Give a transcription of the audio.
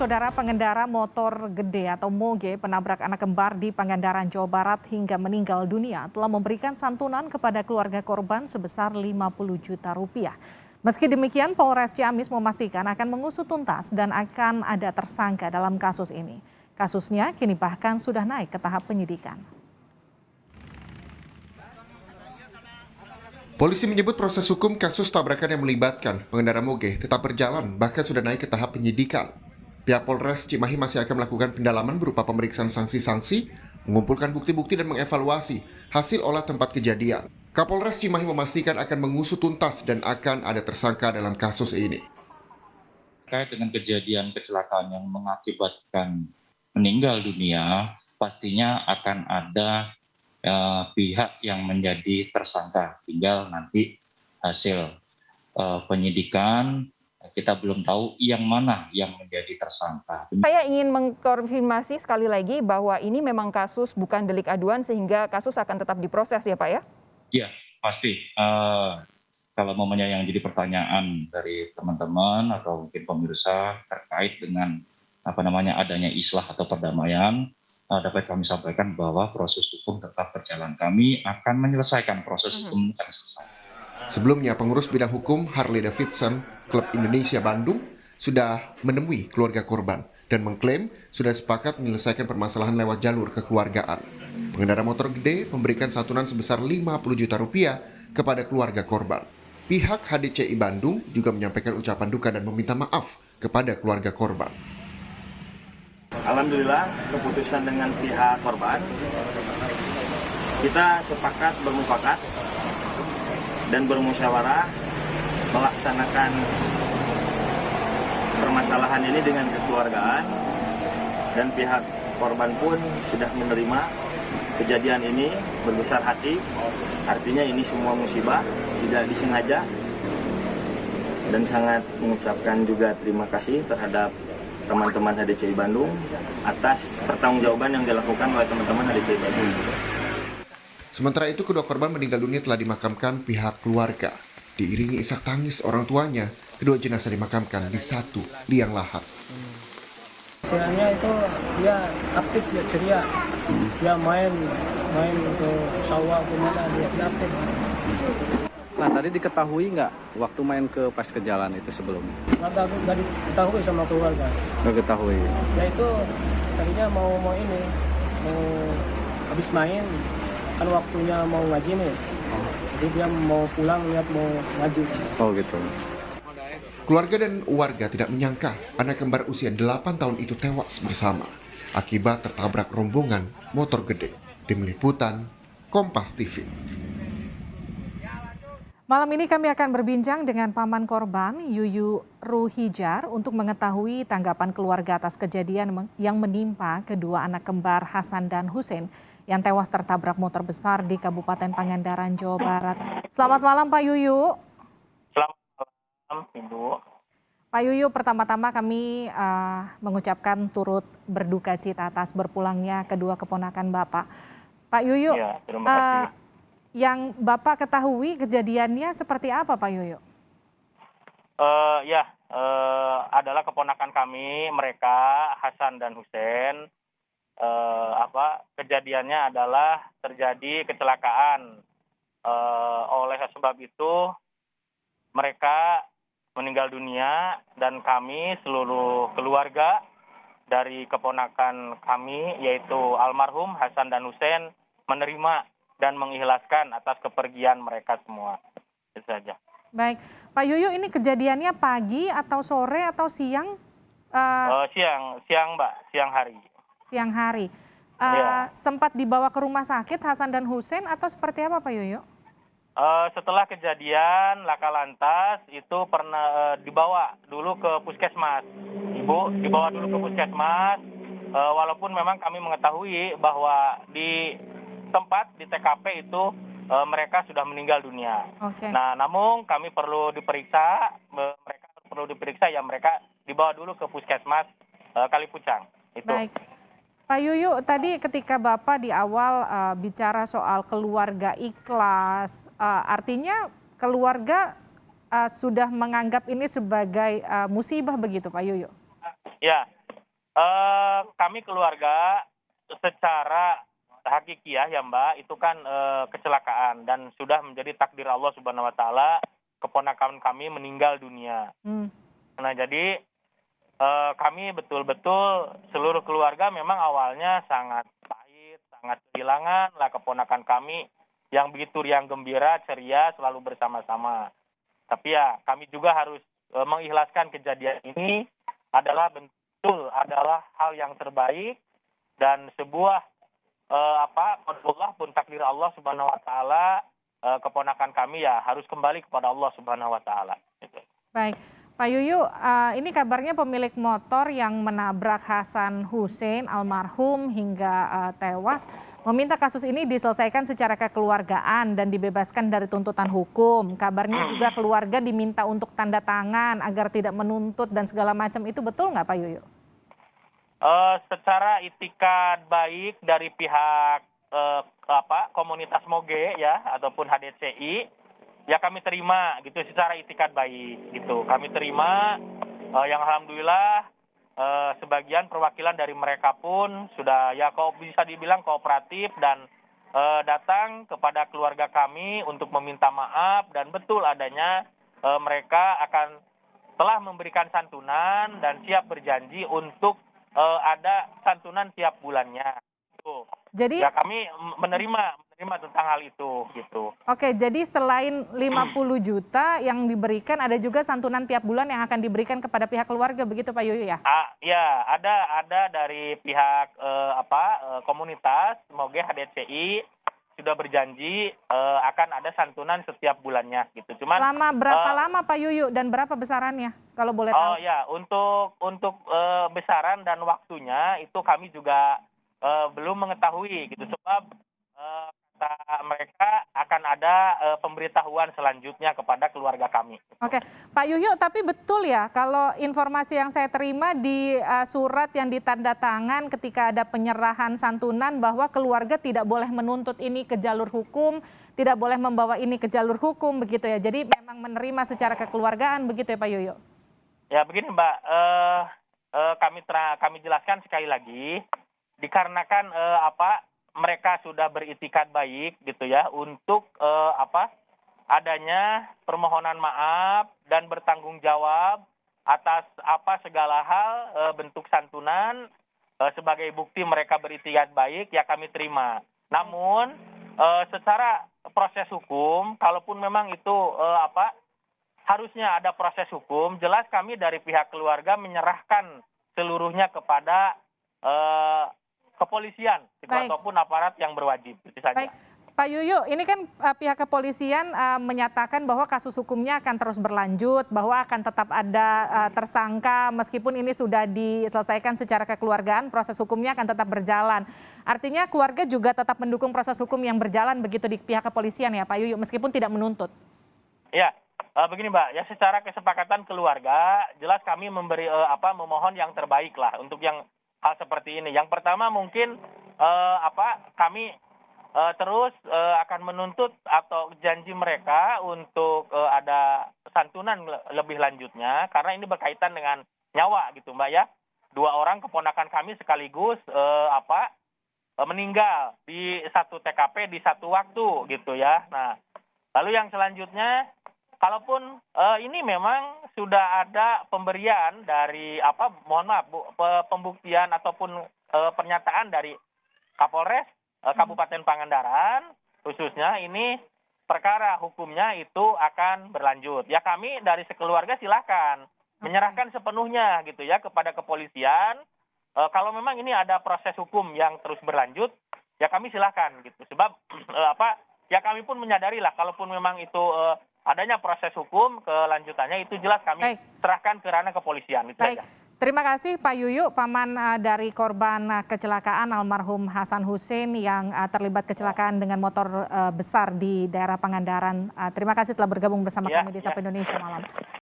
Saudara pengendara motor gede atau moge penabrak anak kembar di Pangandaran, Jawa Barat hingga meninggal dunia telah memberikan santunan kepada keluarga korban sebesar 50 juta rupiah. Meski demikian, Polres Ciamis memastikan akan mengusut tuntas dan akan ada tersangka dalam kasus ini. Kasusnya kini bahkan sudah naik ke tahap penyidikan. Polisi menyebut proses hukum kasus tabrakan yang melibatkan pengendara moge tetap berjalan, bahkan sudah naik ke tahap penyidikan. Pihak Polres Cimahi masih akan melakukan pendalaman berupa pemeriksaan sanksi-sanksi, mengumpulkan bukti-bukti dan mengevaluasi hasil olah tempat kejadian. Kapolres Cimahi memastikan akan mengusut tuntas dan akan ada tersangka dalam kasus ini. Terkait dengan kejadian kecelakaan yang mengakibatkan meninggal dunia, pastinya akan ada pihak yang menjadi tersangka. Tinggal nanti hasil penyidikan, kita belum tahu yang mana yang menjadi tersangka. Saya ingin mengkonfirmasi sekali lagi bahwa ini memang kasus bukan delik aduan sehingga kasus akan tetap diproses ya Pak ya? Iya, pasti. Kalau momennya yang jadi pertanyaan dari teman-teman atau mungkin pemirsa terkait dengan adanya islah atau perdamaian, dapat kami sampaikan bahwa proses hukum tetap berjalan. Kami akan menyelesaikan proses hukum sampai selesai. Sebelumnya, pengurus bidang hukum Harley Davidson, Klub Indonesia Bandung, sudah menemui keluarga korban dan mengklaim sudah sepakat menyelesaikan permasalahan lewat jalur kekeluargaan. Pengendara motor gede memberikan santunan sebesar 50 juta rupiah kepada keluarga korban. Pihak HDCI Bandung juga menyampaikan ucapan duka dan meminta maaf kepada keluarga korban. Alhamdulillah keputusan dengan pihak korban, kita sepakat bermufakat dan bermusyawarah melaksanakan permasalahan ini dengan kekeluargaan, dan pihak korban pun sudah menerima kejadian ini berbesar hati. Artinya ini semua musibah, tidak disengaja, dan sangat mengucapkan juga terima kasih terhadap teman-teman HDCI Bandung atas pertanggungjawaban yang dilakukan oleh teman-teman HDCI Bandung. Sementara itu, kedua korban meninggal dunia telah dimakamkan pihak keluarga. Diiringi isak tangis orang tuanya, kedua jenazah dimakamkan di satu liang lahat. Istilahnya itu dia aktif, dia ceria, dia main ke sawah kemana dia aktif. Nah, tadi diketahui nggak waktu main pas ke jalan itu sebelumnya? Nggak diketahui sama keluarga. Nggak ketahui. Ya itu tadinya mau habis main, kan waktunya mau ngaji nih. Jadi dia mau pulang lihat mau ngaji. Oh gitu. Keluarga dan warga tidak menyangka anak kembar usia 8 tahun itu tewas bersama akibat tertabrak rombongan motor gede. Tim Liputan, Kompas TV. Malam ini kami akan berbincang dengan paman korban Yuyu Ruhijar untuk mengetahui tanggapan keluarga atas kejadian yang menimpa kedua anak kembar Hasan dan Hussein yang tewas tertabrak motor besar di Kabupaten Pangandaran, Jawa Barat. Selamat malam Pak Yuyu. Selamat malam Ibu. Pak Yuyu, pertama-tama kami mengucapkan turut berduka cita atas berpulangnya kedua keponakan Bapak. Pak Yuyu, Ya, terima kasih. Yang Bapak ketahui kejadiannya seperti apa Pak Yuyu? Adalah keponakan kami, mereka Hasan dan Hussein. Kejadiannya adalah terjadi kecelakaan. Oleh sebab itu mereka meninggal dunia, dan kami seluruh keluarga dari keponakan kami yaitu almarhum Hasan dan Hussein menerima dan mengikhlaskan atas kepergian mereka semua. Itu saja. Baik, Pak Yuyu, ini kejadiannya pagi atau sore atau siang? Siang Mbak, siang hari. Siang hari. Ya. Sempat dibawa ke rumah sakit Hasan dan Hussein atau seperti apa Pak Yuyu? Setelah kejadian laka lantas itu pernah dibawa dulu ke puskesmas. Ibu dibawa dulu ke puskesmas, walaupun memang kami mengetahui bahwa di tempat di TKP itu mereka sudah meninggal dunia. Oke. Nah, namun kami perlu diperiksa, mereka dibawa dulu ke puskesmas Kalipucang. Itu. Baik. Pak Yuyu, tadi ketika Bapak di awal bicara soal keluarga ikhlas, artinya keluarga sudah menganggap ini sebagai musibah begitu Pak Yuyu? Ya, Kami keluarga secara hakikiah ya Mbak, itu kan kecelakaan dan sudah menjadi takdir Allah Subhanahu wa taala keponakan kami meninggal dunia. Hmm. Nah, jadi kami betul-betul seluruh keluarga memang awalnya sangat pahit, sangat kehilangan lah keponakan kami yang begitu riang gembira, ceria, selalu bersama-sama. Tapi ya kami juga harus mengikhlaskan kejadian ini adalah adalah hal yang terbaik dan sebuah qadrullah pun takdir Allah Subhanahu wa taala, keponakan kami ya harus kembali kepada Allah Subhanahu wa taala gitu. Baik, Pak Yuyu, ini kabarnya pemilik motor yang menabrak Hasan Hussein almarhum hingga tewas meminta kasus ini diselesaikan secara kekeluargaan dan dibebaskan dari tuntutan hukum. Kabarnya juga keluarga diminta untuk tanda tangan agar tidak menuntut dan segala macam. Itu betul nggak Pak Yuyu? Secara itikat baik dari pihak komunitas Moge ya ataupun HDCI ya kami terima gitu secara itikat baik gitu. Kami terima yang alhamdulillah sebagian perwakilan dari mereka pun sudah ya bisa dibilang kooperatif dan datang kepada keluarga kami untuk meminta maaf dan betul adanya mereka akan telah memberikan santunan dan siap berjanji untuk ada santunan tiap bulannya. Gitu. Jadi ya kami menerima tentang hal itu gitu. Oke, jadi selain 50 juta yang diberikan ada juga santunan tiap bulan yang akan diberikan kepada pihak keluarga begitu Pak Yuyu ya? Ya, ada dari pihak komunitas Moge HDCI sudah berjanji akan ada santunan setiap bulannya gitu. Cuman Selama berapa lama Pak Yuyu dan berapa besarannya kalau boleh tahu? Oh ya, untuk besaran dan waktunya itu kami juga belum mengetahui gitu sebab kata mereka akan ada pemberitahuan selanjutnya kepada keluarga kami. Oke, Pak Yuyu, tapi betul ya kalau informasi yang saya terima di surat yang ditanda tangan ketika ada penyerahan santunan bahwa keluarga tidak boleh menuntut ini ke jalur hukum, tidak boleh membawa ini ke jalur hukum begitu ya. Jadi memang menerima secara kekeluargaan begitu ya Pak Yuyu? Ya begini Mbak, kami jelaskan sekali lagi, dikarenakan mereka sudah beritikat baik gitu ya untuk adanya permohonan maaf dan bertanggung jawab atas segala hal bentuk santunan sebagai bukti mereka beritikat baik ya kami terima. Namun secara proses hukum kalaupun memang itu harusnya ada proses hukum, jelas kami dari pihak keluarga menyerahkan seluruhnya kepada kepolisian ataupun aparat yang berwajib. Itu saja. Baik, Pak Yuyu, ini kan pihak kepolisian menyatakan bahwa kasus hukumnya akan terus berlanjut, bahwa akan tetap ada tersangka meskipun ini sudah diselesaikan secara kekeluargaan, proses hukumnya akan tetap berjalan. Artinya keluarga juga tetap mendukung proses hukum yang berjalan begitu di pihak kepolisian ya Pak Yuyu, meskipun tidak menuntut. Ya, begini Mbak, ya secara kesepakatan keluarga, jelas kami memberi memohon yang terbaik lah untuk yang hal seperti ini. Yang pertama mungkin kami terus akan menuntut atau janji mereka untuk ada santunan lebih lanjutnya karena ini berkaitan dengan nyawa gitu Mbak ya. 2 orang keponakan kami sekaligus meninggal di satu TKP di satu waktu gitu ya. Nah, lalu yang selanjutnya kalaupun ini memang sudah ada pemberian dari pembuktian ataupun pernyataan dari Kapolres Kabupaten Pangandaran khususnya ini perkara hukumnya itu akan berlanjut. Ya kami dari sekeluarga silakan menyerahkan sepenuhnya gitu ya kepada kepolisian. Kalau memang ini ada proses hukum yang terus berlanjut ya kami silakan gitu. Sebab ya kami pun menyadari lah kalaupun memang itu adanya proses hukum kelanjutannya itu jelas kami serahkan ke ranah kepolisian. Itu Baik. saja. Terima kasih Pak Yuyu, paman dari korban kecelakaan almarhum Hasan Hussein yang terlibat kecelakaan dengan motor besar di daerah Pangandaran. Terima kasih telah bergabung bersama kami di Sapa Indonesia Malam.